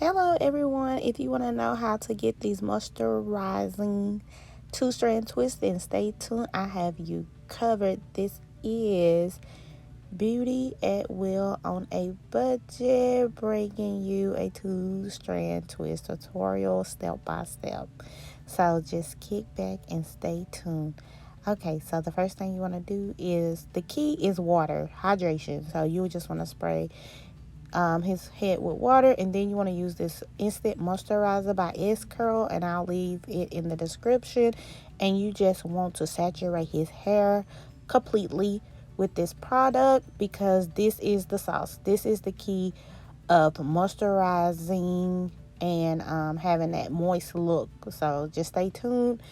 Hello everyone, if you want to know how to get these moisturizing two-strand twists, then stay tuned. I have you covered. This is Beauty at Will on a Budget, bringing you a two-strand twist tutorial step by step. So just kick back and stay tuned. Okay, so the first thing you want to do is, the key is water, hydration. So you just want to spray his head with water, and then you want to use this instant moisturizer by S Curl, and I'll leave it in the description. And you just want to saturate his hair completely with this product, because this is the sauce. This is the key of moisturizing and having that moist look. So just stay tuned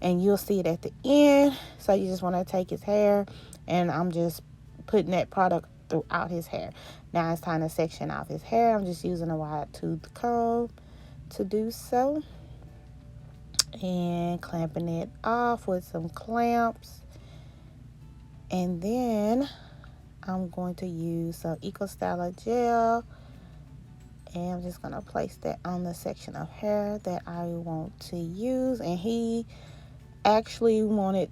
and you'll see it at the end. So you just want to take his hair, and I'm just putting that product throughout his hair. Now it's time to section off his hair. I'm just using a wide tooth comb to do so, and clamping it off with some clamps. And then I'm going to use some Eco Styler gel, and I'm just going to place that on the section of hair that I want to use. And he actually wanted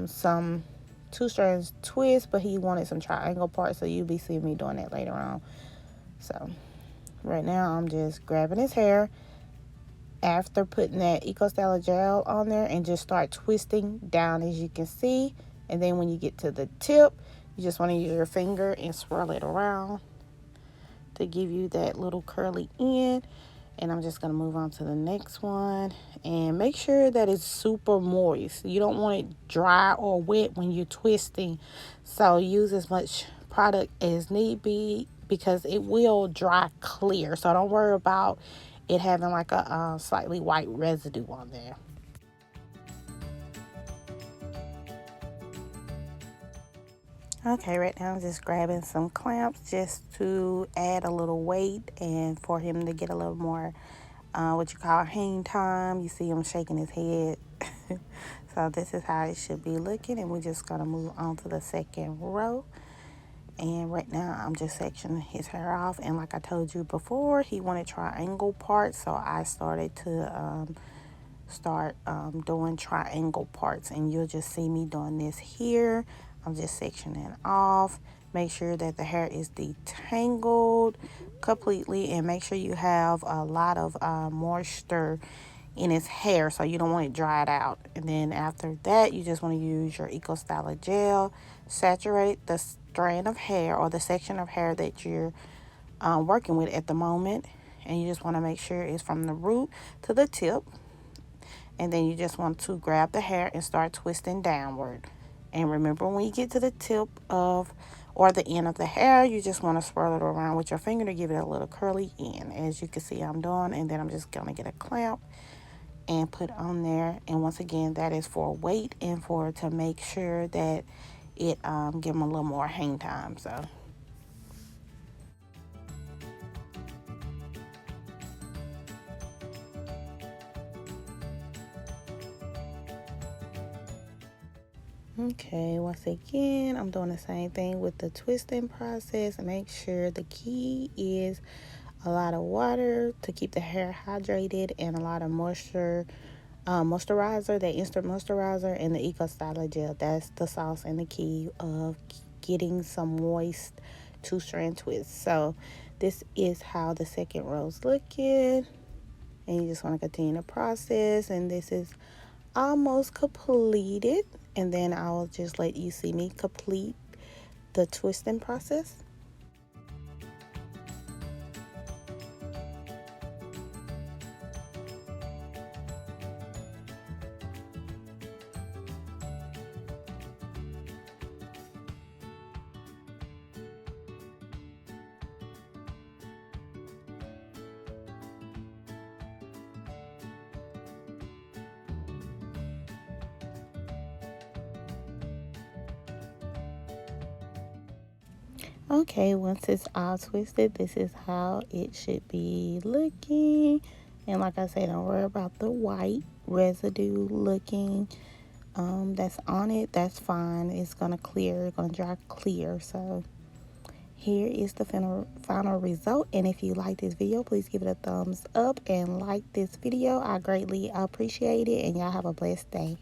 some two-strands twist, but he wanted some triangle parts, so you'll be seeing me doing that later on. So right now I'm just grabbing his hair after putting that Eco Styler gel on there and just start twisting down, as you can see. And then when you get to the tip, you just want to use your finger and swirl it around to give you that little curly end. And I'm just going to move on to the next one, and make sure that it's super moist. You don't want it dry or wet when you're twisting. So use as much product as need be, because it will dry clear. So don't worry about it having like a slightly white residue on there. Okay, right now I'm just grabbing some clamps just to add a little weight and for him to get a little more what you call hang time. You see him shaking his head. So this is how it should be looking, and we're just going to move on to the second row. And right now I'm just sectioning his hair off, and like I told you before, he wanted triangle parts, so I started to doing triangle parts, and you'll just see me doing this here. I'm just sectioning off. Make sure that the hair is detangled completely, and make sure you have a lot of moisture in his hair, so you don't want it dried out. And then after that, you just want to use your Eco Styler gel, saturate the strand of hair or the section of hair that you're working with at the moment, and you just want to make sure it's from the root to the tip. And then you just want to grab the hair and start twisting downward. And remember, when you get to the tip of or the end of the hair, you just want to swirl it around with your finger to give it a little curly end, as you can see I'm doing. And then I'm just going to get a clamp and put on there. And once again, that is for weight and for to make sure that it give them a little more hang time. So okay, once again, I'm doing the same thing with the twisting process. Make sure the key is a lot of water to keep the hair hydrated, and a lot of moisturizer, that instant moisturizer, and the Eco Styler gel. That's the sauce and the key of getting some moist two-strand twists. So this is how the second row's looking, and you just want to continue the process. And this is almost completed, and then I'll just let you see me complete the twisting process. Okay, once it's all twisted, this is how it should be looking. And like I said, don't worry about the white residue looking that's on it. That's fine. It's gonna clear, it's gonna dry clear. So Here is the final result. And if you like this video, please give it a thumbs up and like this video. I greatly appreciate it. And y'all have a blessed day.